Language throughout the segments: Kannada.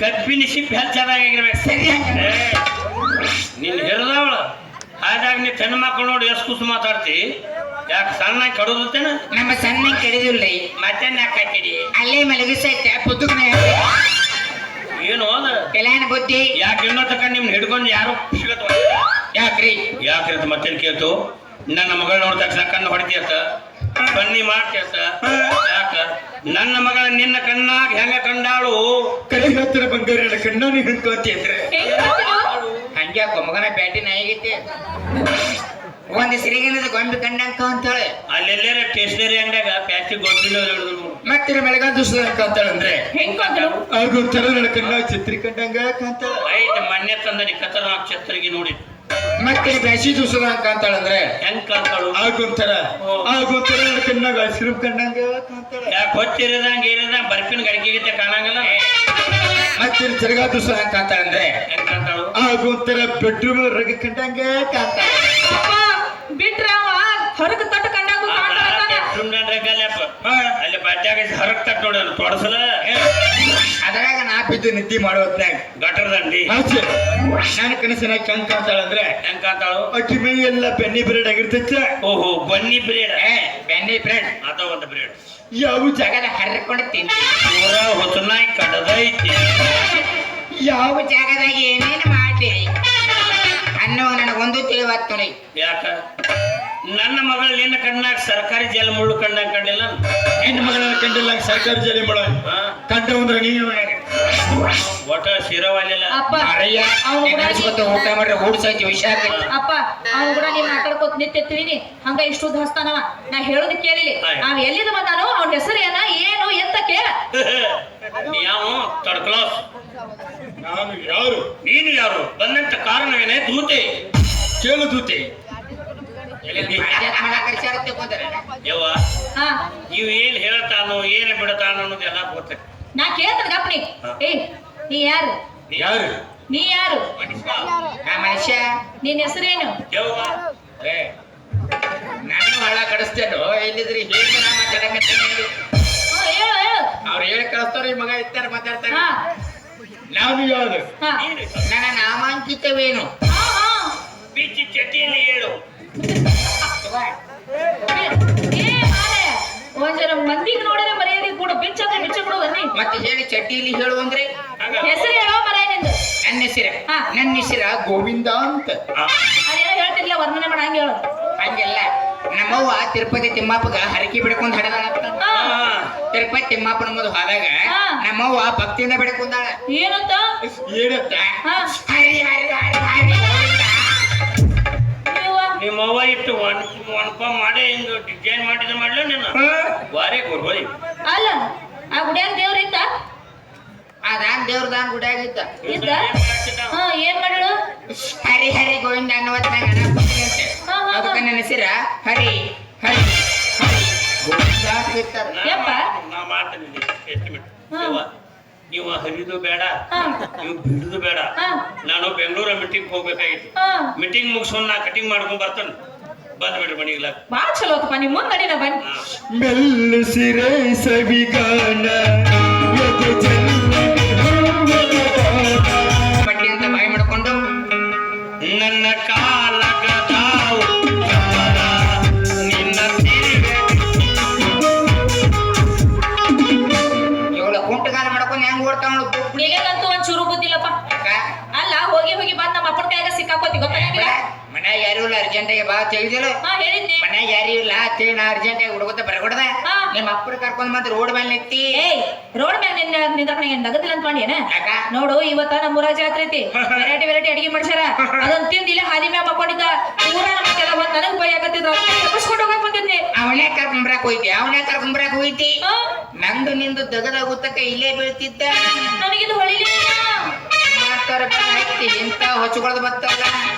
ಕಬ್ಬಿನ ಶಿಪ್ ಹೆಚ್ಚು ಚೆನ್ನಾಗಿರ್ಬೇಕು. ಸರಿ ನೀನ್ ಹೇಳ್ದವಳ ಹಾಗಾಗಿ ನೀ ಹೆಣ್ಣು ಮಕ್ಕಳು ನೋಡಿ ಎಷ್ಟು ಖುಷಿ ಮಾತಾಡ್ತಿ. ಯಾಕೆ ಸಣ್ಣ ಕಡೋದತ್ತೇನ? ನಮ್ಮ ಸಣ್ಣ ಕಡಿದಿಲ್ಲ ಮತ್ತೆ ಯಾಕಿಡಿ ಅಲ್ಲೇ ಮಲಗಿಸೈತೆ ಪುತ್ತುಕನ ಏನು ಅದ ಕಲ್ಯಾಣ ಬುದ್ಧಿ. ಯಾಕೆ ಇನ್ನೊತ್ತಕ ನಿಮ್ನ ಹಿಡ್ಕೊಂಡು ಯಾರು ಯಾಕ್ರಿ ಯಾಕ್ರಿ ಅಂತ ಮತ್ತೇನ್ ಕೇಳ್ತು? ನನ್ನ ಮಗಳು ನೋಡಿದ ತಕ್ಷಣ ಕಣ್ಣು ಹೊಡಿತೀಯತ್ತ, ಬನ್ನಿ ಮಾಡ್ತೀಯತ್ತ. ಯಾಕ ನನ್ನ ಮಗಳ ನಿನ್ನ ಕಣ್ಣಾಗ ಹೆಂಗ ಕಂಡಾಳು? ಕೈ ಹತ್ತಿರ ಬಂಗಾರ ಕಣ್ಣ ನೀ ಹಿಡ್ಕೊಂತಿದ್ರೆ ಹಂಗ್ಯಾಕೋ ಮಗನ ಪ್ಯಾಟಿ ನಾಯಿಗೈತಿ. ಒಂದ್ ಸಿರಿಗಿನದ ಗೊಂಬೆ ಕಂಡಂಕ ಅಂತಾಳೆ. ಅಲ್ಲೆಲ್ಲಾರ ಸ್ಟೇಷನರಿ ಅಂಗಡಿಯಾಗ ಪ್ಯಾಚಿ ಗೊಂಬಿನ ಮತ್ತೆ ಬೆಳಗಾದ ದಿವಸ ಕಾಂತಾಳಂದ್ರೆ ಹೆಂಗ ಆಗೊಂಥರ ನನ್ನ ಕಣ್ಣ ಛತ್ರಿ ಕಂಡಂಗ ಕಾಂತಾಳ. ಐತೆ ಮೊನ್ನೆ ತಂದರಿ ಕತರ ಛತ್ರಿಗೆ ನೋಡಿ. ಮತ್ತೆ ಬ್ಯಾಸಿ ದಿವಸದ ಕಾಂತಾಳಂದ್ರೆ ಹೆಂಗ್ ಕಾಂತಾಳು? ಆಗೊಂಥರ ನನ್ನ ಕಣ್ಣಾಗ ಹಸಿರು ಕಂಡಂಗ ಕಾಂತಾಳ. ಯಾಕೆ ಹೊತ್ತಿರದಂಗ ಏನಿದಂಗ ಬರ್ಪಿನ ಗಡಿಗೆ ಕಾಣಂಗಿಲ್ಲ. ಮತ್ತೆ ತಿರ್ಗಾ ದಿವಸ ಕಾಂತಾಳಂದ್ರೆ ಹೆಂಗ್ ಕಾಂತಾಳು? ಆಗೊಂಥರ ಬೆಡ್ರೂಮ್ ರಗ ಕಂಡಂಗ ಕಾಂತಾಳ. ಬಿಟ್ರ ಹೊರಗ ತಟ್ಟ ಕಂಡಾಗ ಅಲ್ಲಿ ಬಡ್ಡ್ಯಾಗ ಹೊರಗ್ ತಟ್ಟ ನೋಡೋಣ ತೊಡಸಲ. ಅದ್ರಾಗ ನಾ ಬಿದ್ದು ನಿದ್ದೆ ಮಾಡೋ ಹೊತ್ನ್ಯಾಗ ಗಟರದಂಡಿ ನಾನು ಕನಸಿನಾಗ ಹೆಂಗ್ ಕಾಂತಾಳಂದ್ರೆ ಹೆಂಗ್ ಕಾಂತಾಳು? ಅಕ್ಕಿ ಮೈ ಎಲ್ಲ ಬೆನ್ನಿ ಬ್ರೆಡ್ ಆಗಿರ್ತೈತ. ಓಹೋ ಬನ್ನಿ ಬ್ರೇಡ್ ಬೆಣ್ಣೆ ಬ್ರೆಡ್ ಅದ ಒಂದು ಬ್ರೇಡ್ ಯಾವ ಜಗದ ಹರ್ಕೊಂಡು ತಿಂತಿ. ಪೂರ ಹೊಸನಾಯಿ ಕಡದೈತಿ. ಯಾವ ಜಾಗದಾಗ ಏನೇನು ಮಾಡ್ತೀರಿ ಅನ್ನೋ ನನಗೊಂದು ತಿಳಿವತ್ತು ನೋಡಿ. ಯಾಕ ನನ್ನ ಮಗಳು ನಿನ್ನ ಕಣ್ಣಾಗ ಸರ್ಕಾರಿ ಜೈಲ್ ಮುಳ್ಳು ಕಣ್ಣಾಗ ಕಂಡಿಲ್ಲ. ಹೆಣ್ಣು ಮಗಳ ಕಂಡಿಲ್ಲ ಸರ್ಕಾರಿ ಜಲಿ ಮಾಡ ಕಂಡ ಅಂದ್ರೆ ನೀನು ಒಟ್ಟ ಶಿರವಾಲಿಲ್ಲ. ಅಪ್ಪ ಊಟ ಮಾಡ್ರೆ ಊಡ್ಸೈತಿ ವಿಷಯ. ಅಪ್ಪ ಅವ್ನು ಕೂಡ ನೀವ್ ಮಾತಾಡ್ಕೋತ ನಿಂತಿರ್ತೀನಿ ಹಂಗ ಇಷ್ಟು ಹಸ್ತಾನವ. ನಾ ಹೇಳೋದ್ ಕೇಳಿಲಿ. ಅವ್ ಎಲ್ಲಿದ ಬಂದಾನೋ ಅವ್ನ ಹೆಸರು ಏನ ಏನು ಎಂತ ಕೇಳ. ಯಾವ ಥರ್ಡ್ ಕ್ಲಾಸ್? ನಾನು ಯಾರು? ನೀನು ಯಾರು? ಬಂದಂತ ಕಾರಣವೇನೆ? ದೂತೆ ಕೇಳು ದೂತೆ. ಯವ್ವ ಹಾ ಇವ್ ಏನ್ ಹೇಳ್ತಾನೋ ಏನ್ ಬಿಡತಾನೋ ಅನ್ನೋದೆಲ್ಲ ಗೊತ್ತೈತಿ. ನಾ ಕೇಳ್ತಾನ ಗಪ್ನಿ. ಏ ನೀ ಯಾರು? ಯಾರು? ನೀ ಯಾರು? ಮನುಷ್ಯ ನಿನ್ ಹೆಸರೇನು? ಯವ್ವ ನಾನು ಹಳ್ಳ ಕಡಿಸ್ತೇನೋ ಎಲ್ಲಿದ್ರಿ ಹೇಗೆ ನಾ ಮಾತಾಡಕತ್ತೇನೆ ಹೇಳಿ. ಹೇಳು ಹೇಳು. ಅವ್ರು ಹೇಳಿ ಕಳಿಸ್ತಾರ ಮಗ ಇರ್ತಾರ ಮಾತಾಡ್ತಾರೆ. ಹಾ ನಾನು ಯಾರು? ಹಾ ನನ್ನ ನಾಮಾಂಕಿತವೇನು? ಹಾ ಬಿಚ್ಚಿ ಚಟಿಯಲ್ಲಿ ಹೇಳು. ಒಂದ್ ಜನ ಮಂದಿಗೆ ನೋಡಿದ್ರೆ ಮರ್ಯಾದೆ ಕೂಡ ಬಿಚ್ಚಂದ್ರೆ ಬಿಚ್ಚ ಕೊಡು ಬನ್ನಿ. ಮತ್ತೆ ಹೇಳಿ ಚಡ್ಡಿಲಿ ಹೇಳು ಅಂದ್ರೆ ಹೆಸರು ಹೇಳೋ ಮರ ನಿಂದು. ನನ್ನ ಹೆಸರ ಗೋವಿಂದ ಅಂತ. ಅದೇನೋ ಹೇಳ್ತಿರ್ಲಿಲ್ಲ ವರ್ಣನೆ ಮಾಡ ಹಂಗೆ ಹೇಳೋದು. ಹಂಗೆಲ್ಲ ನಮ್ಮವ್ವ ತಿರುಪತಿ ತಿಮ್ಮಪ್ಪಗ ಹರಕೆ ಬಿಡ್ಕೊಂಡ್ ಹಡದಾಳ. ತಿರುಪತಿ ತಿಮ್ಮಪ್ಪನ ಮುಂದೆ ಹೋದಾಗ ನಮ್ಮವ್ವ ಭಕ್ತಿಯಿಂದ ಬಿಡ್ಕೊಂಡಾಳ. ಏನಂತ ಏನಂತ? ಹರಿ ಹರಿ ಹರಿ ಹರಿ ನಿಮ್ಮವ್ವ ಇಟ್ಟು ಒಣಪ ಮಾಡಿ ಹಿಂಗ ಡಿಸೈನ್ ಮಾಡಿದ ಮಾಡ್ಲ ನೀನು ವಾರೇ ಕೊಡ್ಬೋದು. ಅಲ್ಲ ಆ ಗುಡಿಯಾಗ ದೇವ್ರ ಇತ್ತ. ಅದಾನ್ ದೇವ್ರದಾನ್ ಗುಡಿಯಾಗ ಇದ್ದ. ಏನ್ ಮಾಡಳು? ಹರಿ ಹರಿ ಗೋವಿಂದ ಅನ್ನುವತ್ನಾಗ ಅದಕ್ಕೆ ನನ್ನ ಹೆಸರ ಹರಿ ಹರಿ ಹರಿ ಗೋವಿಂದ ಅಂತ ಇರ್ತಾರೆ. ನಾ ಮಾಡ್ತೇನೆ ಎಸ್ಟಿಮೇಟ್. ನೀವು ಹರಿದು ಬೇಡ, ನೀವು ಬಿಡುದು ಬೇಡ. ನಾನು ಬೆಂಗಳೂರ ಮೀಟಿಂಗ್ ಹೋಗ್ಬೇಕಾಗಿತ್ತು. ಮೀಟಿಂಗ್ ಮುಗಿಸ್ಕೊಂಡು ನಾ ಕಟಿಂಗ್ ಮಾಡ್ಕೊಂಡ್ ಬರ್ತೇನೆ. ಬಂದ್ಬಿಡ್ರಿ ಮನಿಗ್ಲ. ಬಾ ಚಲೋ ಆತಪ್ಪ, ನಿಮ್ ಮುಂದ್ ನಡಿನ ಬನ್ನಿ. ಮೆಲ್ಲಿಸಿರೆ ಸವಿಗಾನ ಬಡ್ಡಿ ಅಂತ ಬಾಯಿ ಮಾಡ್ಕೊಂಡು ನನ್ನ ಕಾಲಗದಾವು ನಿನ್ನ ಇವಳ ಕುಂಟಗಾಲ ಮಾಡ್ಕೊಂಡು ಹೆಂಗ್ ಓಡ್ತಾವಳು. ನಿನಗಂತೂ ಒಂದ್ ಚೂರು ಬುದ್ಧಿಲ್ಲಪ್ಪ. ಅಲ್ಲ ಹೋಗಿ ಹೋಗಿ ಬಂದ್ ನಮ್ಮ ಅಪ್ಪನ ಕೈಯಾಗ ಸಿಕ್ಕಾಕೋತಿ ಗೊತ್ತಾಗಿಲ್ಲ. ಮನ್ಯಾಗ ಯಾರು ಇಲ್ಲ, ಅರ್ಜೆಂಟಾಗಿ ಬಾ ತಿಳಿದಿಲ್ಲ. ಹೇಳಿದ್ನಿ ಮನ್ಯಾಗ ಯಾರು ಇಲ್ಲ ಅಂತೇಳಿ ನಾ ಅರ್ಜೆಂಟಾಗಿ ಹುಡುಗತ್ತ ಬರಕೊಡ್ದ. ನಿಮ್ಮ ಅಪ್ಪನ ಕರ್ಕೊಂಡ್ ಬಂದ್ ರೋಡ್ ಮೇಲೆ ನಿಂತಿ. ಏಯ್ ರೋಡ್ ಮ್ಯಾಗ ನಿಂದ್ರಕ ಏನ್ ನಗದಿಲ್ಲ ಅಂತ ಮಾಡಿ ಏನ? ನೋಡು ಇವತ್ತ ನಮ್ಮೂರಾಗ ಜಾತ್ರೆ ಐತಿ. ವೆರೈಟಿ ವೆರೈಟಿ ಅಡಿಗೆ ಮಾಡ್ಸ್ಯಾರ. ಅದನ್ನ ತಿಂದ ಇಲ್ಲ ಹಾದಿ ಮ್ಯಾಗ ಮಕ್ಕೊಂಡಿದ್ದ ಊರ ನಮಗೆಲ್ಲ ಬಂದ್ ನನಗ್ ಭಯ ಆಗತ್ತಿದ್ರು. ತಪ್ಪಿಸ್ಕೊಂಡು ಹೋಗಕ್ ಬಂದಿದ್ನಿ. ಅವನೇ ಕರ್ಕೊಂಬರಾಕ್ ಹೋಯ್ತಿ. ನಂದು ನಿಂದು ದಗದಾಗುತ್ತಕ ಇಲ್ಲೇ ಬೀಳ್ತಿದ್ದ. ನನಗಿದು ಹೊಳಿಲಿಲ್ಲ. ಇಂತ ಹೊಚ್ಚಗೊಳ್ದು ಬರ್ತಲ್ಲ.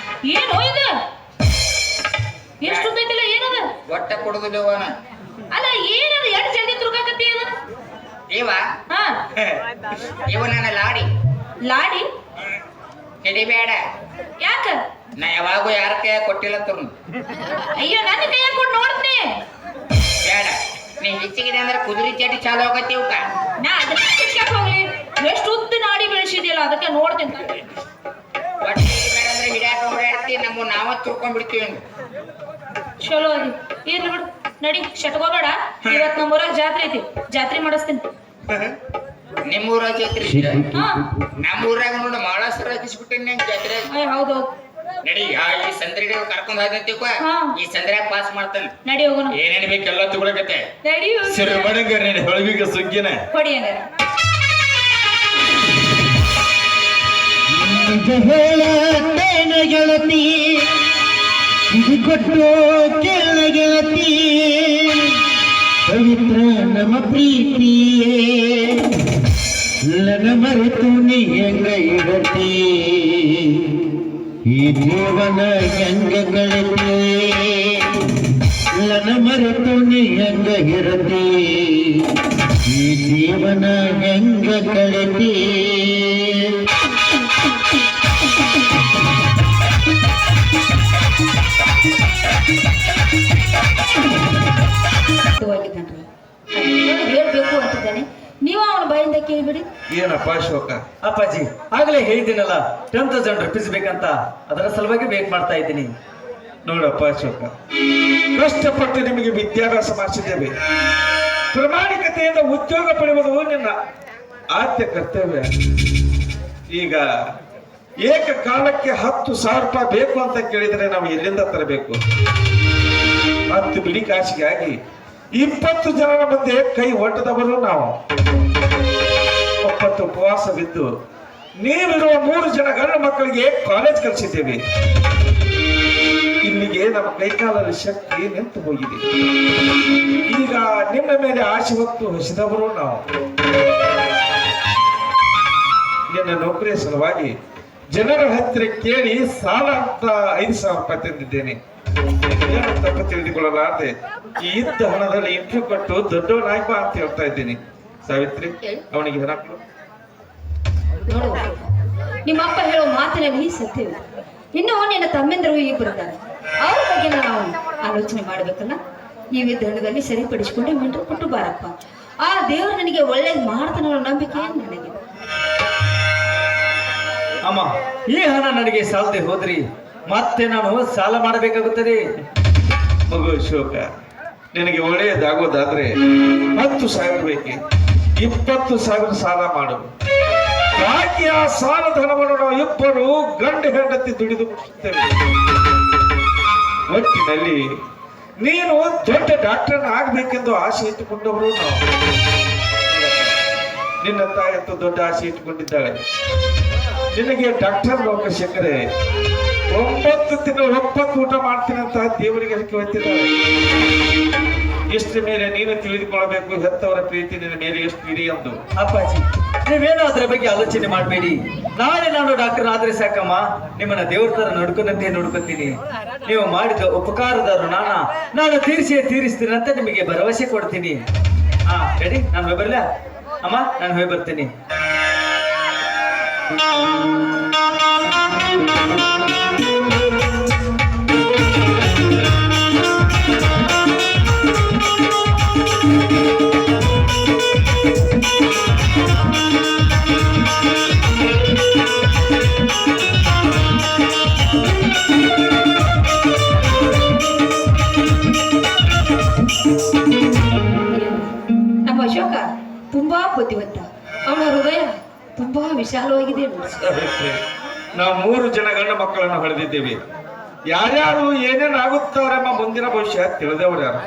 ಏನು ಇದು ಎಷ್ಟು ಉದ್ದೈತಿಲ್ಲ ಏನದ? ಒಟ್ಟ ಕೊಡುದಿಲ್ಲವನ. ಅಲ್ಲ ಏನದ ಎಷ್ಟು ಜಲ್ದಿ ತುರ್ಕಾಕತ್ತಿ ಅದ? ಇವ ನನ್ನ ಲಾಡಿ. ಲಾಡಿ ಹಿಡಿಬೇಡ. ಯಾಕ? ನಾ ಯಾವಾಗೂ ಯಾರ ಕೈ ಕೊಟ್ಟಿಲ್ಲ ತರು. ಅಯ್ಯೋ ನನ್ನ ಕೈಯಾಗ ಕೊಟ್ಟು ನೋಡ್ತೀನಿ. ಬೇಡ, ನೀ ಹೆಚ್ಚಿಗಿದೆ ಅಂದ್ರೆ ಕುದುರೆ ಚಟಿ ಚಾಲು ಆಗತ್ತಿ ಇವಕ್ಕ. ನಾ ಅದನ್ನ ಚಿಕ್ಕಾಕ್ ಹೋಗ್ಲಿ. ಎಷ್ಟು ಉದ್ದ ನಾಡಿ ಬೆಳೆಸಿದ್ಯಲ್ಲ ಅದಕ್ಕೆ ನೋಡ್ತೀನಿ. ಒಟ್ಟು ಹಿಡಿಬೇಡ ಅಂದ್ರೆ ಹಿಡಿಯಾಕ ಓಡಾಡ್ತಿ. ನಮ್ಮ ನಾವ ತುರ್ಕೊಂಡ್ಬಿಡ್ತೀವಿ. ಚಲೋ ಅದಿ ಇರ್ಲಿ ಬಿಡು. ನಡಿ ಶಟ್ಕೋಬೇಡ. ಇವತ್ ನಮ್ಮೂರಾಗ ಜಾತ್ರೆ ಐತಿ. ಜಾತ್ರೆ ಮಾಡಿಸ್ತೀನಿ. ನಿಮ್ಮೂರ ಜಾತ್ರೆ? ನಮ್ಮೂರಾಗ ನೋಡ ಮಾಳಾಸರ ಹಾಕಿಸ್ಬಿಟ್ಟೇನಿ ಜಾತ್ರೆ. ಹೌದೌದು. ನಡಿ ಈ ಸಂದ್ರಿ ಕರ್ಕೊಂಡ್ ಹೋದಂತೀವ. ಈ ಸಂದ್ರ್ಯಾಗ ಪಾಸ್ ಮಾಡ್ತಾನೆ. ನಡಿ ಹೋಗೋಣ. ಏನೇನ್ ಬೇಕೆಲ್ಲ ತಗೊಳಕತ್ತೆ. ನಡಿ ಸಿರಮಡಂಗ ಹೊಳವಿಗೆ ಸುಗ್ಗಿನ ಹೊಡಿ ಹಂಗಾರ. ಹೇಳತ್ತೇನ ಗೆಳತಿ, ಇದು ಕೊಟ್ಟು ಕೇಳ ಗೆಳತಿ, ಪವಿತ್ರ ನಮ್ಮ ಪ್ರೀತಿಯೇ ನನ್ನ ಮರೆತು ನೀ ಹೆಂಗ ಇರತಿ, ಈ ಜೀವನ ಹೆಂಗ ಕಳೆತಿ, ನನ್ನ ಮರೆತು ನೀ ಹೆಂಗ ಇರತಿ, ಈ ಜೀವನ ಹೆಂಗ ಕಳೆತಿ. ಹೇಳ್ಬೇಕು ಅಂತಿದ್ದಾನೆ. ನೀವು ಅವನ ಬಾಯಿಂದ ಕೇಳಿಬಿಡಿ. ಏನಪ್ಪ ಅಶೋಕ? ಅಪ್ಪಾಜಿ ಆಗ್ಲೇ ಹೇಳಿದ್ದೀನಲ್ಲ 10,000 ರೂಪೀಸ್ ಬೇಕಂತ, ಅದರ ಸಲುವಾಗಿ ವೇಟ್ ಮಾಡ್ತಾ ಇದ್ದೀನಿ. ನೋಡಪ್ಪ ಅಶೋಕ, ಕಷ್ಟಪಟ್ಟು ನಿಮಗೆ ವಿದ್ಯಾಭ್ಯಾಸ ಮಾಡಿಸಿದ್ದೇವೆ. ಪ್ರಾಮಾಣಿಕತೆಯಿಂದ ಉದ್ಯೋಗ ಪಡೆಯುವುದು ನಿನ್ನ ಆದ್ಯ ಕರ್ತವ್ಯ. ಈಗ ಏಕಕಾಲಕ್ಕೆ 10,000 ರೂಪಾಯಿ ಬೇಕು ಅಂತ ಕೇಳಿದರೆ ನಾವು ಎಲ್ಲಿಂದ ತರಬೇಕು? 10 ಬಿಡಿ ಕಾಸಿಗಾಗಿ 20 ಜನರ ಮುಂದೆ ಕೈ ಒಡ್ಡದವರು ನಾವು. 9 ಉಪವಾಸ ಬಿದ್ದು ನೀವಿರುವ 3 ಜನ ಗಂಡು ಮಕ್ಕಳಿಗೆ ಕಾಲೇಜ್ ಕಲಿಸಿದ್ದೇವೆ. ಇಲ್ಲಿಗೆ ನಮ್ಮ ಕೈಕಾಲಲ್ಲಿ ಶಕ್ತಿ ನಿಂತು ಹೋಗಿದೆ. ಈಗ ನಿಮ್ಮ ಮೇಲೆ ಆಸೆ ಹೊತ್ತು ಹೊಸಿದವರು ನಾವು. ನಿನ್ನ ನೌಕರಿಯ ಸಲುವಾಗಿ ಜನರ ಹತ್ತಿರ ಕೇಳಿ ಸಾಲ ಅಂತ 5,000 ರೂಪಾಯಿ ತಂದಿದ್ದೇನೆ. ಏನು ತಪ್ಪು ತಿಳಿದುಕೊಳ್ಳಲಾರದೆ ಈ ಇದ್ದ ಹಣದಲ್ಲಿ ಇಂಟ್ರ್ಯೂ ಕೊಟ್ಟು ದೊಡ್ಡವನಾಗಿ ಬಾ ಅಂತ ಹೇಳ್ತಾ ಇದ್ದೀನಿ. ಸಾವಿತ್ರಿ, ಅವನಿಗೆ ಹಣ ಕೊಡು. ನೋಡು, ನಿಮ್ಮಪ್ಪ ಹೇಳೋ ಮಾತಿನಲ್ಲಿ ಸತ್ಯವಿದೆ. ಇನ್ನು ನಿನ್ನ ತಮ್ಮೆಂದರು ಈಗ ಬರ್ತಾರೆ. ಅವ್ರ ಬಗ್ಗೆ ನಾವು ಆಲೋಚನೆ ಮಾಡ್ಬೇಕಲ್ಲ. ನೀವಿದ್ದ ಹಣದಲ್ಲಿ ಸರಿಪಡಿಸಿಕೊಂಡು ಮಿಂಟ್ರು ಕೊಟ್ಟು ಬಾರಪ್ಪ. ಆ ದೇವರು ನನಗೆ ಒಳ್ಳೇದು ಮಾಡ್ತಾನೆ ಅನ್ನೋ ನಂಬಿಕೆ ನನಗೆ. ಅಮ್ಮ, ಈ ಹಣ ನನಗೆ ಸಾಲದೆ ಹೋದ್ರಿ ಮತ್ತೆ ನಾನು ಸಾಲ ಮಾಡಬೇಕಾಗುತ್ತದೆ. ಮಗು ಅಶೋಕ, ನಿನಗೆ ಒಳ್ಳೆಯದಾಗೋದಾದ್ರೆ 10,000 ಬೇಕೆ 20,000 ಸಾಲ ಮಾಡು. ಬಾಕಿ ಆ ಸಾಲದ ಹಣವನ್ನು ನಾವು ಇಬ್ಬರು ಗಂಡು ಹೆಂಡತಿ ದುಡಿದು ಮುಗಿಸುತ್ತೇವೆ. ಒಟ್ಟಿನಲ್ಲಿ ನೀನು ದೊಡ್ಡ ಡಾಕ್ಟರ್ ಆಗ್ಬೇಕೆಂದು ಆಸೆ ಇಟ್ಟುಕೊಂಡವರು ನಾವು. ನಿನ್ನ ತಾಯಂತೂ ದೊಡ್ಡ ಆಸೆ ಇಟ್ಟುಕೊಂಡಿದ್ದಾಳೆ. ನಿನಗೆ ಡಾಕ್ಟರ್ ಲೋಕ ಸಿಕ್ಕರೆ 9 ತಿಂಗಳು 9 ಊಟ ಮಾಡ್ತೀನಿ ಅಂತ ದೇವರಿಗೆ ಅದಕ್ಕೆ ಹೊತ್ತಿದ್ದಾಳೆ. ಇಷ್ಟ ಮೇಲೆ ನೀನು ತಿಳಿದುಕೊಳ್ಳಬೇಕು ಹೆತ್ತವರ ಪ್ರೀತಿ ನಿನ್ನ ಮೇಲೆ ಎಷ್ಟು ಇದೆ ಎಂದು. ಅಪ್ಪಾಜಿ, ನೀವೇನು ಅದರ ಬಗ್ಗೆ ಆಲೋಚನೆ ಮಾಡಬೇಡಿ. ನಾಳೆ ನಾನು ಡಾಕ್ಟರ್ ಆದ್ರೆ ಸಾಕಮ್ಮ, ನಿಮ್ಮನ್ನ ದೇವ್ರ ತರ ನೋಡ್ಕೊಂಡಂತೆ ನೋಡ್ಕೊತೀನಿ. ನೀವು ಮಾಡಿದ ಉಪಕಾರದ ಋಣಾನ ನಾನು ತೀರಿಸ್ತೀನಿ ಅಂತ ನಿಮಗೆ ಭರವಸೆ ಕೊಡ್ತೀನಿ. ಹಾ ರೆಡಿ, ನಾನು ಹೋಗಿ ಬರ್ಲಾ ಅಮ್ಮ? ನಾನು ಹೋಗಿ ಬರ್ತೀನಿ. ನಮ್ಮ ಅಶೋಕ ತುಂಬಾ ಬುದ್ಧಿವಂತ. ಅವನ ಹೃದಯ ತುಂಬಾ ವಿಶಾಲವಾಗಿದೆ. ನಾವು 3 ಜನ ಗಂಡು ಮಕ್ಕಳನ್ನು ಹೊಡೆದಿದ್ದೇವೆ. ಯಾರ್ಯಾರು ಏನೇನು ಆಗುತ್ತಾರೆಂಬ ಮುಂದಿನ ಭವಿಷ್ಯ ತಿಳಿದವರು ಯಾರು?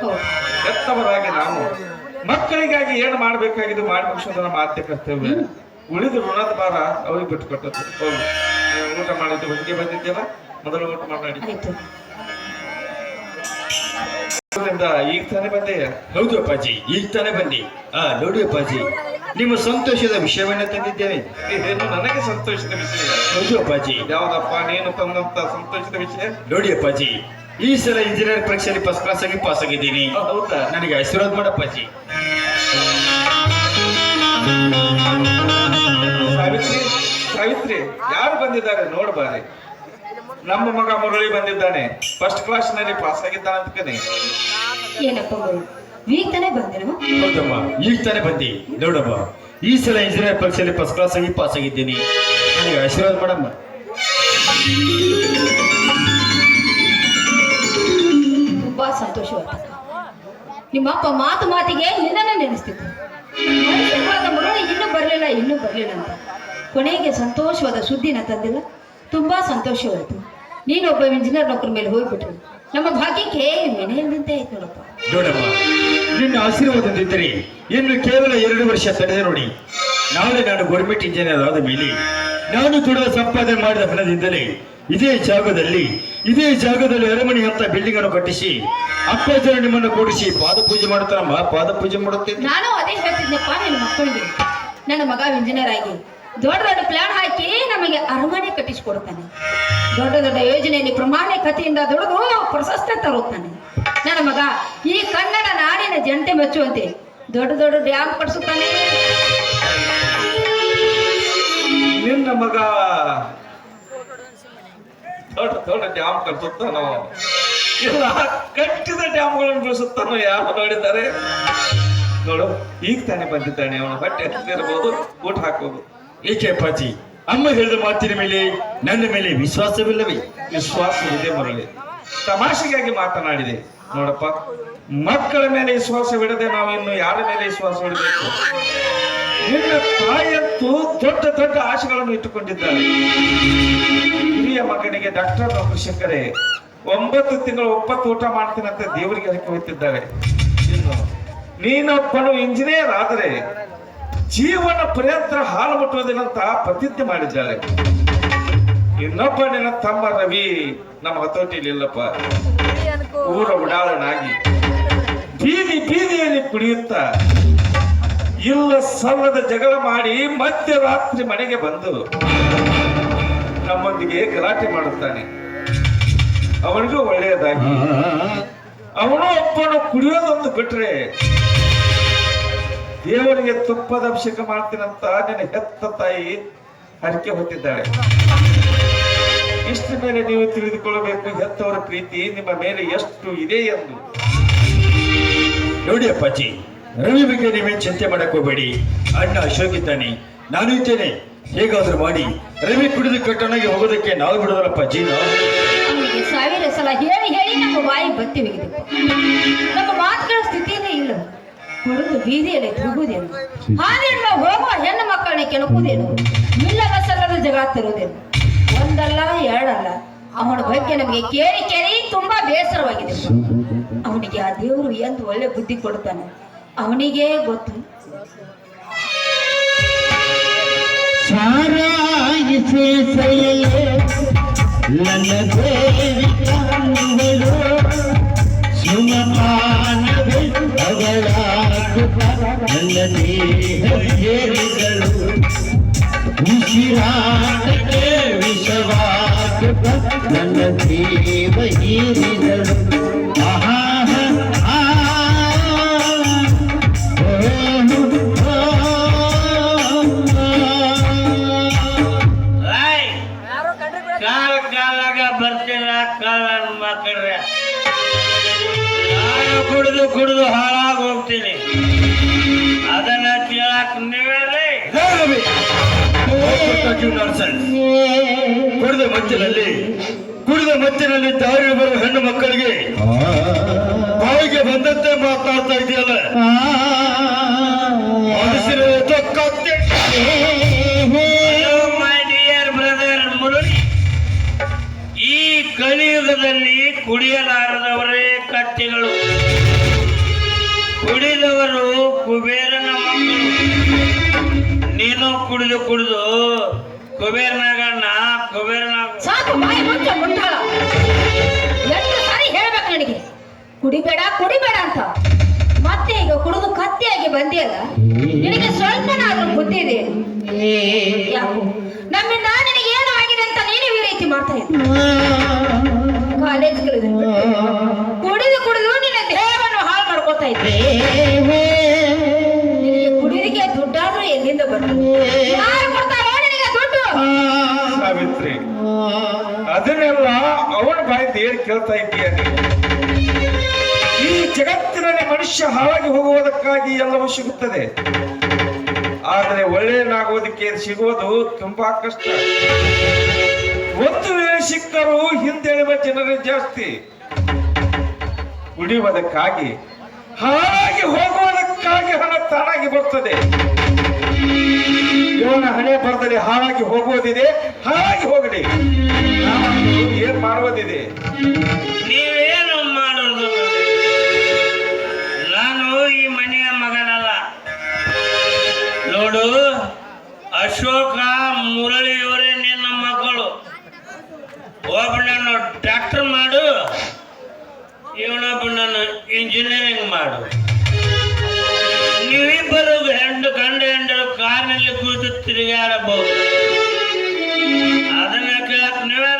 ಹೆತ್ತವರಾಗಿ ನಾವು ಮಕ್ಕಳಿಗಾಗಿ ಏನು ಮಾಡಬೇಕಾಗಿದ್ದು ಮಾಡಿ ಮುಗಿಸೋದು ನಮ್ಮ ಆದ್ಯ ಕರ್ತವ್ಯ. ಉಳಿದು ಋಣದ ಭಾರ ಅವ್ರಿಗೆ ಬಿಟ್ಟುಕೊಟ್ಟದ್ದು. ಹೋಗಿ ಊಟ ಮಾಡಿದ್ದು ಹೊಂದಿಗೆ ಬಂದಿದ್ದೇವ, ಮೊದಲು ಊಟ ಮಾಡಿ. ಈಗ ತಾನೇ ಬಂದೆ. ಹೌದು ಅಪ್ಪಾಜಿ, ಈಗ ತಾನೇ ಬನ್ನಿ. ನೋಡಿ ಅಪ್ಪಾಜಿ, ನಿಮ್ಮ ಸಂತೋಷದ ವಿಷಯವನ್ನ ತಂದಿದ್ದೇನೆ. ಇದೇನು ನನಗೆ ಸಂತೋಷದ ವಿಷಯ? ಹೌದು ಅಪ್ಪಾಜಿ. ಯಾವ್ದಪ್ಪ ನೀನು ತಂದಂತ ಸಂತೋಷದ ವಿಷಯ? ನೋಡಿ ಅಪ್ಪಾಜಿ, ಈ ಸಲ ಇಂಜಿನಿಯರ್ ಪರೀಕ್ಷೆಯಲ್ಲಿ ಫಸ್ಟ್ ಕ್ಲಾಸ್ ಆಗಿ ಪಾಸ್ ಆಗಿದ್ದೀನಿ. ಹೌದಾ? ನನಗೆ ಆಶೀರ್ವಾದ ಮಾಡಪ್ಪಾಜಿ. ಸಾವಿತ್ರಿ ಯಾರು ಬಂದಿದ್ದಾರೆ ನೋಡ್ಬಾರಿ. ನಮ್ಮ ಮಗ ಮುರಳಿ ಬಂದಿದ್ದಾನೆ, ಫಸ್ಟ್ ಕ್ಲಾಸ್ ನಲ್ಲಿ ಪಾಸ್ ಆಗಿದ್ದಾನೆ ಅಂತಕನೇ. ಏನಪ್ಪ ಈಗ ತಾನೇ ಬಂದೇನಮ್ಮ? ಹೌದಮ್ಮ, ಈಗ ತಾನೇ ಬಂದಿ. ನೋಡಮ್ಮ, ಈ ಸಲ ಇಂಜಿನಿಯರ್ ಪರೀಕ್ಷೆಯಲ್ಲಿ ಫಸ್ಟ್ ಕ್ಲಾಸ್ ಆಗಿ ಪಾಸ್ ಆಗಿದ್ದೀನಿ. ನನಗೆ ಆಶೀರ್ವಾದ ಮಾಡಮ್ಮ. ತುಂಬಾ ಸಂತೋಷವಾದ. ನಿಮ್ಮಪ್ಪ ಮಾತಿಗೆ ನಿನ್ನನ್ನ ನೆನೆಸ್ತಿತ್ತು. ಮನುಷ್ಯರಾದ ಮುರಳಿ ಇನ್ನೂ ಬರಲಿಲ್ಲ ಅಂತ ಕೊನೆಗೆ ಸಂತೋಷವಾದ ಸುದ್ದಿನ ತಂದಿಲ್ಲ. ತುಂಬಾ ಸಂತೋಷವಾಯಿತು. ನೀನೊಬ್ಬ ಇಂಜಿನಿಯರ್ ನೌಕರ ಮೇಲೆ ಹೋಗ್ಬಿಟ್ರು. ನಮ್ಮ ಭಾಗ್ಯಕ್ಕೆ ಮನೆಯಲ್ಲಿಂತ ಆಯ್ತು ನೋಡಪ್ಪ. ನೋಡಮ್ಮ, ನಿನ್ನ ಆಶೀರ್ವಾದದಿದ್ದರೆ ಇನ್ನು ಕೇವಲ 2 ವರ್ಷ ತಡೆದೆ ನೋಡಿ. ನಾಳೆ ನಾನು ಗೌರ್ಮೆಂಟ್ ಇಂಜಿನಿಯರ್ ಆದ ಮೇಲೆ ನಾನು ದುಡಿದ ಸಂಪಾದನೆ ಮಾಡಿದ ಹಣದಿಂದಲೇ ಇದೇ ಜಾಗದಲ್ಲಿ ಅರಮನೆ ಅಂತ ಬಿಲ್ಡಿಂಗ್ ಅನ್ನು ಕಟ್ಟಿಸಿ ಅಪ್ಪಾಜರು ನಿಮ್ಮನ್ನು ಕೂಡಿಸಿ ಪಾದ ಪೂಜೆ ಮಾಡುತ್ತಾರಮ್ಮ. ಪಾದ ಪೂಜೆ ಮಾಡುತ್ತೇನೆ. ನಾನು ಅದೇ ಹೇಳ್ತಿದ್ದೆಪ್ಪ ನನ್ನ ಮಕ್ಕಳಿಗೆ. ನನ್ನ ಮಗ ಇಂಜಿನಿಯರ್ ಆಗಿ ದೊಡ್ಡ ಪ್ಲಾನ್ ಹಾಕಿ ನಮಗೆ ಅರಮನೆ ಕಟ್ಟಿಸಿಕೊಡ್ತಾನೆ. ದೊಡ್ಡ ಯೋಜನೆಯಲ್ಲಿ ಪ್ರಾಮಾಣಿಕತೆಯಿಂದ ದುಡಿದು ಪ್ರಶಸ್ತಿ ತರುತ್ತಾನೆ. ನನ್ನ ಮಗ ಈ ಕನ್ನಡ ನಾಡಿನ ಜನತೆ ಮೆಚ್ಚುವಂತೆ ದೊಡ್ಡ ಡ್ಯಾಮ್ ಕಟ್ಟಿಸುತ್ತಾನೆ. ನಿನ್ನ ಮಗ ದೊಡ್ಡ ಡ್ಯಾಮ್ ಕಟ್ಟಿಸುತ್ತಾನೋ ಇಲ್ಲ ಕಟ್ಟಿದ ಡ್ಯಾಮ್ಗಳನ್ನು ಬೆಳೆಸುತ್ತಾನೋ ಯಾರು ನೋಡಿದ್ದಾರೆ? ನೋಡು, ಈಗ ತಾನೇ ಬಂದಿದ್ದಾನೆ. ಅವನು ಹೊಟ್ಟೆ ಹತ್ತಿರಬಹುದು, ಊಟ ಹಾಕೋದು. ಏಕೆ ಅಪ್ಪಾಜಿ, ಅಮ್ಮ ಹೇಳಿದ ಮಾತಿನ ಮೇಲೆ ನನ್ನ ಮೇಲೆ ವಿಶ್ವಾಸವಿಲ್ಲವೇ? ವಿಶ್ವಾಸವಿದೆ ಮುರಳಿ, ತಮಾಷೆಗಾಗಿ ಮಾತನಾಡಿದೆ. ನೋಡಪ್ಪ, ಮಕ್ಕಳ ಮೇಲೆ ವಿಶ್ವಾಸವಿಡದೆ ನಾವು ಇನ್ನು ಯಾರ ಮೇಲೆ ವಿಶ್ವಾಸವಿಡಬೇಕು? ನಿನ್ನ ತಾಯಿಯಂತೂ ದೊಡ್ಡ ಆಶೆಗಳನ್ನು ಇಟ್ಟುಕೊಂಡಿದ್ದಾಳೆ. ಹಿರಿಯ ಮಗನಿಗೆ ಡಾಕ್ಟರ್ ನೌಕರಿ ಸಿಕ್ಕರೆ 9 ತಿಂಗಳು 9 ಊಟ ಮಾಡ್ತೀನಂತ ದೇವರಿಗೆ ಅದಕ್ಕೆ ಹೋಗ್ತಿದ್ದಾಳೆ. ಇನ್ನು ನೀನೊಬ್ಬನು ಇಂಜಿನಿಯರ್ ಆದರೆ ಜೀವನ ಪರ್ಯಂತ ಹಾಲು ಮುಟ್ಟುವುದಿಲ್ಲ ಅಂತ ಪ್ರತಿಜ್ಞೆ ಮಾಡಿದ್ದಾಳೆ. ಇನ್ನೊಬ್ಬ ನಿನ್ನ ತಮ್ಮ ರವಿ ನಮ್ಮ ಹತೋಟಿಲಿಲ್ಲಪ್ಪ. ಊರ ಉಡಾಳನಾಗಿ ಬೀದಿಯಲ್ಲಿ ಕುಡಿಯುತ್ತಾ ಇಲ್ಲ ಸಲ್ಲದ ಜಗಳ ಮಾಡಿ ಮಧ್ಯರಾತ್ರಿ ಮನೆಗೆ ಬಂದು ನಮ್ಮೊಂದಿಗೆ ಗಲಾಟೆ ಮಾಡುತ್ತಾನೆ. ಅವನಿಗೂ ಒಳ್ಳೆಯದಾಗಿ ಅವನು ಒಬ್ಬನು ಕುಡಿಯೋದೊಂದು ಬಿಟ್ರೆ ದೇವರಿಗೆ ತುಪ್ಪದ ಅಭಿಷೇಕ ಮಾಡ್ತೀನಂತ ನಿನ್ನ ಹೆತ್ತ ತಾಯಿ ಹರಕೆ ಹೊತ್ತಿದ್ದಾಳೆ. ಇಷ್ಟ ಮೇಲೆ ನೀವು ತಿಳಿದುಕೊಳ್ಳಬೇಕು ಹೆತ್ತವರ ಪ್ರೀತಿ ನಿಮ್ಮ ಮೇಲೆ ಎಷ್ಟು ಇದೆ ಎಂದು. ನೋಡಿ ಅಪ್ಪಾಜಿ, ರವಿ ಬಗ್ಗೆ ನೀವೇನು ಚಿಂತೆ ಮಾಡಕ್ ಹೋಗ್ಬೇಡಿ. ಅಣ್ಣ ಅಶೋಕ್ ಇದ್ದಾನೆ, ನಾನು ಇದ್ದೇನೆ. ಹೇಗಾದ್ರೂ ಮಾಡಿ ರವಿ ಕುಡಿದು ಕಟ್ಟಣಗೆ ಹೋಗೋದಕ್ಕೆ ನಾವು ಬಿಡೋದಲ್ಲಪ್ಪಾಜಿ. ಅವನಿಗೆ 1000 ಸಲ ಹೇಳಿ ನಮ್ಮ ಬಾಯಿ ಬತ್ತಿ ಹೋಗಿದ್ದೆವು. ನಮ್ಮ ಮಾತುಗಳು ಕುಡಿದು ಬೀದಿಯಲ್ಲಿ ತಿರುಗುವುದೇನು, ಹಾದಿಯಿಂದ ಹೋಗುವ ಹೆಣ್ಣು ಮಕ್ಕಳನ್ನ ಕೆಣಕುವುದೇನು, ಮಿಲ್ಲ ಬಸಲ್ಲದ ಜಗಳ ತರುವುದೇನು. ಒಂದಲ್ಲ ಎರಡಲ್ಲ, ಅವನ ಬಗ್ಗೆ ನಮಗೆ ಕೇಳಿ ಕೇಳಿ ತುಂಬಾ ಬೇಸರವಾಗಿದೆ. ಅವನಿಗೆ ಆ ದೇವರು ಎಂದು ಒಳ್ಳೆ ಬುದ್ಧಿ ಕೊಡ್ತಾನೆ, ಅವನಿಗೆ ಗೊತ್ತು. ಸಾರಾಯಿಸೆ ಸಯಲೆ ನನ್ನ ದೇವಿ ಕಾಣುವಳು, ಸುಮಪಾನವೇ ಅವಳಾಗುತ್ತ ನನ್ನ ದೇಹ ಏರಿದಳು, ಉಸಿರಾಟಕ್ಕೆ ವಿಷವಾಗುತ್ತ ನನ್ನ ದೇವ ಹೀರಿದಳು. ಬರ್ತೀರ ಕಾಲ ಮಕ್ಕಳ್ರೆ, ನಾನು ಕುಡಿದು ಹಾಳಾಗಿ ಹೋಗ್ತೀನಿ. ಅದನ್ನ ಕೇಳಕ್ ನೀವೇ ಕುಡಿದ ಮತ್ತಿನಲ್ಲಿ ದಾರಿ ಬರುವ ಹೆಣ್ಣು ಮಕ್ಕಳಿಗೆ ಬಾಯಿಗೆ ಬಂದಂತೆ ಮಾತನಾಡ್ತಾ ಇದೆಯಲ್ಲ. ಮೈ ಡಿಯರ್ ಬ್ರದರ್ ಮುರಳಿ, ಈ ಕಲಿಯುಗದಲ್ಲಿ ಕುಡಿಯಲಾರದವರೇ ಕತ್ತಿಗಳು, ಕುಡಿದವರು ಕುಬೇರನ ಮಕ್ಕಳು. ನೀನು ಕುಡಿದು ಕುಬೇರನಾಗಣ್ಣ, ಕುಬೇರನಾಗ. ಸಾಕು, ಬಾಯಿ ಮುಚ್ಚ ಮುಂದಾಳ. ಎಷ್ಟು ಸಾರಿ ಹೇಳ್ಬೇಕು ನನಗೆ ಕುಡಿಬೇಡ ಅಂತ. ಮತ್ತೆ ಈಗ ಕುಡಿದು ಕತ್ತಿಯಾಗಿ ಬಂದಿಯಲ್ಲ, ನಿನಗೆ ಸ್ವಲ್ಪನಾದ್ರೂ ಬುದ್ಧಿ ಇದೆ? ಯಾಕೋ ನಮ್ಮಿಂದ ನಿನಗೆ ಏನು ಆಗಿದೆ ಅಂತ ನೀನು ಈ ರೀತಿ ಮಾಡ್ತಾ ಇದ್ದ. ಕಾಲೇಜ್ಗಳಿದೆ, ಕುಡಿದು ನಿನ್ನ ದೇಹವನ್ನು ಹಾಳು ಮಾಡ್ಕೊತಾ ಇದ್ದೆ. ನಿನಗೆ ಕುಡಿಲಿಕ್ಕೆ ದುಡ್ಡಾದ್ರೂ ಎಲ್ಲಿಂದ ಬರ್ತದೆ? ಯಾರು ಕೊಡ್ತಾರೋ ನಿನಗೆ ದುಡ್ಡು? ಸಾವಿತ್ರಿ, ಅದನ್ನೆಲ್ಲ ಅವನ ಬಾಯಿಂದ ಏನ್ ಕೇಳ್ತಾ ಇದ್ದೀಯ? ಈ ಜಗತ್ತಿನಲ್ಲಿ ಮನುಷ್ಯ ಹಾಳಾಗಿ ಹೋಗುವುದಕ್ಕಾಗಿ ಎಲ್ಲವೂ ಸಿಗುತ್ತದೆ, ಆದರೆ ಒಳ್ಳೆಯನಾಗುವುದಕ್ಕೆ ಸಿಗುವುದು ತುಂಬಾ ಕಷ್ಟ. ಒಂದು ವೇಳೆ ಸಿಕ್ಕರೂ ಹಿಂದೆಳುವ ಜನರೇ ಜಾಸ್ತಿ. ಕುಡಿಯುವುದಕ್ಕಾಗಿ, ಹಾಳಾಗಿ ಹೋಗುವುದಕ್ಕಾಗಿ ಹಣ ತಾನಾಗಿ ಬರ್ತದೆ. ಇವನ ಹಣೆ ಬರದಲ್ಲಿ ಹಾಳಾಗಿ ಹೋಗುವುದಿದೆ, ಹಾಳಾಗಿ ಹೋಗಲಿ. ಏನ್ ಮಾಡುವುದಿದೆ? ನೀವೇನು ಮಾಡೋದು? ನಾನು ಈ ಮನೆಯ ಮಗನಲ್ಲ. ನೋಡು, ಅಶೋಕ, ಮುರಳಿ ಇವರೇ ನಿನ್ನ ಮಕ್ಕಳು. ಒಬ್ಬನನ್ನು ಡಾಕ್ಟರ್ ಮಾಡು, ಇವನೊಬ್ಬನನ್ನು ಇಂಜಿನಿಯರಿಂಗ್ ಮಾಡು. ನೀವಿಬ್ಬರು ಗಂಡ ಹೆಂಡರು ಕಾರಿನಲ್ಲಿ ಕುಳಿತು ತಿರುಗಾಡಬಹುದು. ಅದನ್ನ ಕೇಳಕ್ ನೀವೇ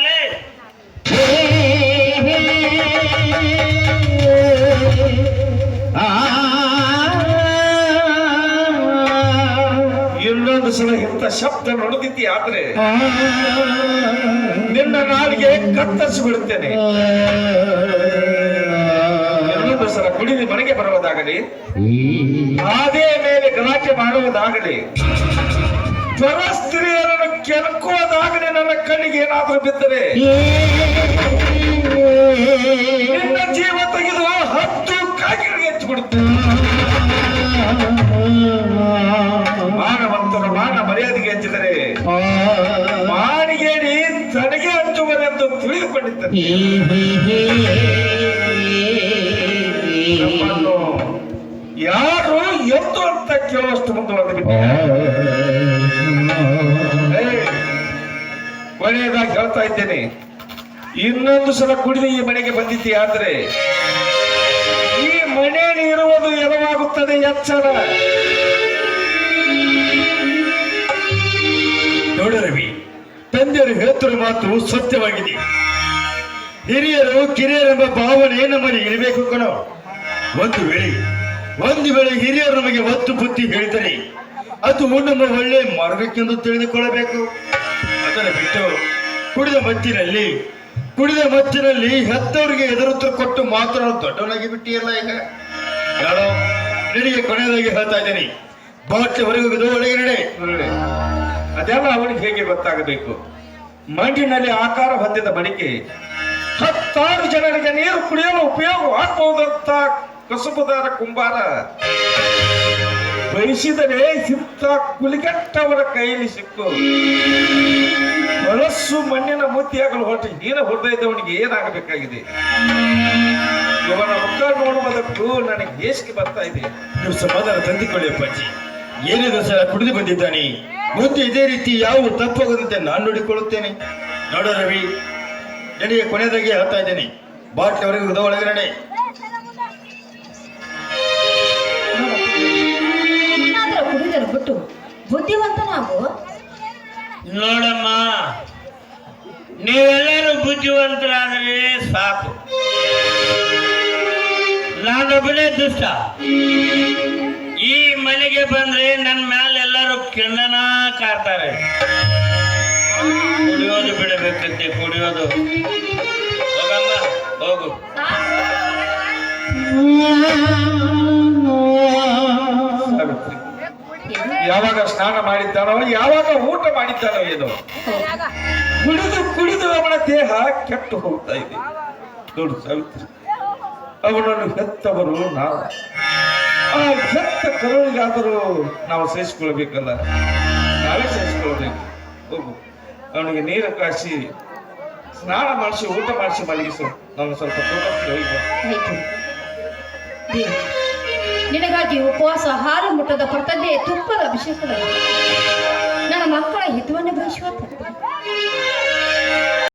ಇನ್ನೊಂದು ಸಲ ಇಂಥ ಶಬ್ದ ನುಡಿದಿದ್ದಿ ಆದ್ರೆ ನಿನ್ನ ನಾಲಿಗೆ ಕತ್ತರಿಸಿ ಬಿಡುತ್ತೇನೆ. ಇನ್ನೊಂದು ಸಲ ಕುಡಿದು ಮನೆಗೆ ಬರುವುದಾಗಲಿ, ಅದೇ ಮೇಲೆ ಗಲಾಟೆ ಮಾಡುವುದಾಗಲಿ, ಪರ ಸ್ತ್ರೀಯರನ್ನು ಕೆಣಕುವುದಾಗಲಿ ನನ್ನ ಕಣ್ಣಿಗೆ ಏನಾದರೂ ಬಿದ್ದರೆ ನಿನ್ನ ಜೀವ ತೆಗೆದು 10 ಕಾಕಿಗಳಿಗೆ ಹೆಚ್ಚಿಬಿಡುತ್ತೇನೆ. ಮಾನವಂತರು ಮಾನ ಮರ್ಯಾದೆಗೆ ಹೆಚ್ಚಿದರೆ ಮಾನಿಗೇಡಿ ತನಗೆ ಹಚ್ಚುವರೆಂದು ತಿಳಿದುಕೊಂಡಿದ್ದರು. ನಮ್ಮನ್ನು ಯಾರು ಎಂದು ಅಂತ ಕೇಳುವಷ್ಟು ಮುಂದುವರೆದು ಕೊನೆಯದಾಗಿ ಹೇಳ್ತಾ ಇದ್ದೇನೆ, ಇನ್ನೊಂದು ಸಲ ಕುಡಿದು ಈ ಮನೆಗೆ ಬಂದಿದ್ದೀ ಆದ್ರೆ ಈ ಮನೆಯಲ್ಲಿ ಇರುವುದು ಎರವಾಗುತ್ತದೆ. ಎಚ್ಚರ. ನೋಡ ರವಿ, ತಂದೆಯರು ಹೇಳುತ್ತಿರುವ ಮಾತು ಸತ್ಯವಾಗಿದೆ. ಹಿರಿಯರು ಕಿರಿಯರೆಂಬ ಭಾವನೆ ನಮ್ಮಲ್ಲಿ ಇರಬೇಕು ಕಣೋ. ಒಂದು ವೇಳೆ ಹಿರಿಯರು ನಮಗೆ ಒತ್ತು ಬುದ್ಧಿ ಹೇಳಿದರೆ ಅದು ನಮ್ಮ ಒಳ್ಳೆ ಮಾರ್ಗಕ್ಕೆಂದು ತಿಳಿದುಕೊಳ್ಳಬೇಕು. ಅದನ್ನು ಬಿಟ್ಟು ಕುಡಿದ ಮತ್ತಿನಲ್ಲಿ ಹೆತ್ತವರಿಗೆ ಎದುರುತ್ತರ ಕೊಟ್ಟು ಮಾತ್ರ ದೊಡ್ಡವನಾಗಿ ಬಿಟ್ಟಿಯಲ್ಲ. ಈಗ ಯಾರೋ ನಿನಗೆ ಕೊನೆಯದಾಗಿ ಹೇಳ್ತಾ ಇದ್ದೇನೆ, ಬಾಟ್ಲಿ ಹೊರಗೆ ಒಳಗೆ ನಡೆ. ಅದೆಲ್ಲ ಅವನಿಗೆ ಹೇಗೆ ಗೊತ್ತಾಗಬೇಕು? ಮಣ್ಣಿನಲ್ಲಿ ಆಕಾರ ಹೊಂದಿದ ಮಡಿಕೆ 10 ಜನರಿಗೆ ನೀರು ಕುಡಿಯಲು ಉಪಯೋಗ ಆಗಬಹುದಂತ ಕಸುಬುದಾರ ಕುಂಬಾರ ಬಯಸಿದರೆ ಸಿಕ್ತ ಕುಲಿಕೆಟ್ಟವರ ಕೈಯಲ್ಲಿ ಸಿಕ್ಕು ಮನಸ್ಸು ಮಣ್ಣಿನ ಮೂರ್ತಿಯಾಗಲು ಹೊರಟು ಹೀನ ಹೃದಯದವನಿಗೆ ಏನಾಗಬೇಕಾಗಿದೆ? ಇವನ ಮುಖ ನೋಡುವುದಕ್ಕೂ ನನಗೆ ಹೇಸಿಗೆ ಬರ್ತಾ ಇದೆ. ನೀವು ಸಮಾಧಾನ ತಂದುಕೊಳ್ಳಿ ಅಪ್ಪಾಜಿ. ಏನಿದು ಸಲ ಕುಡಿದು ಬಂದಿದ್ದಾನೆ, ಮುಂದೆ ಇದೇ ರೀತಿ ಯಾವ ತಪ್ಪಾಗದಂತೆ ನಾನು ನೋಡಿಕೊಳ್ಳುತ್ತೇನೆ. ನೋಡ ರವಿ, ನನಗೆ ಕೊನೆಯದಾಗಿ ಹೇಳ್ತಾ ಇದ್ದೇನೆ, ಬಾಟ್ಲಿವರೆಗೆ ಹೃದಯ ಒಳಗೆ ನಡೆ. ಇನ್ನಾದ್ರೂ ಕುಡಿದರು ಬಿಟ್ಟು ಬುದ್ಧಿವಂತನಾಗು. ನೋಡಮ್ಮ, ನೀವೆಲ್ಲರೂ ಬುದ್ಧಿವಂತರಾದರೆ ಸಾಕು. ನಾನೊಬ್ಬನೇ ದುಷ್ಟ. ಈ ಮನೆಗೆ ಬಂದ್ರೆ ನನ್ನ ಮೇಲೆ ಎಲ್ಲರೂ ಕೆಂಡನ ಕಾಡ್ತಾರೆ. ಕುಡಿಯೋದು ಬಿಡಬೇಕಂತೆ, ಕುಡಿಯೋದು. ಹೋಗಮ್ಮ, ಹೋಗು. ಸಾವಿತ್ರಿ, ಯಾವಾಗ ಸ್ನಾನ ಮಾಡಿದ್ದಾನೋ, ಯಾವಾಗ ಊಟ ಮಾಡಿದ್ದಾನೋ ಏನೋ, ಕುಡಿದು ಕುಡಿದು ಅವನ ದೇಹ ಕೆಟ್ಟು ಹೋಗ್ತಾ ಇದೆ. ನೋಡು ಸಾವಿತ್ರಿ, ಅವನನ್ನು ಹೆತ್ತವರು ನಾವು. ಆ ಹೆತ್ತ ಕರುಳಿಗಾದರೂ ನಾವು ಸಹಿಸಿಕೊಳ್ಬೇಕಲ್ಲ, ನಾವೇ ಸಹಿಸಿಕೊಳ್ಬೇಕು. ಹೋಗು, ಅವನಿಗೆ ನೀರು ಕಾಯಿಸಿ ಸ್ನಾನ ಮಾಡಿಸಿ ಊಟ ಮಾಡಿಸಿ ಮಲಗಿಸು. ನಾನು ಸ್ವಲ್ಪ ತೋಟಕ್ಕೆ ಹೋಗಿ ಬಾ. ಆಯ್ತು ದೇವಿ, ನಿನಗಾಗಿ ಉಪವಾಸ ಹಾಲು ಮುಟ್ಟದ ಪಡ್ತದ್ದೇ ತುಪ್ಪದ ಅಭಿಷೇಕದ ನನ್ನ ಮಕ್ಕಳ ಹಿತವನ್ನು ಬಯಸುವ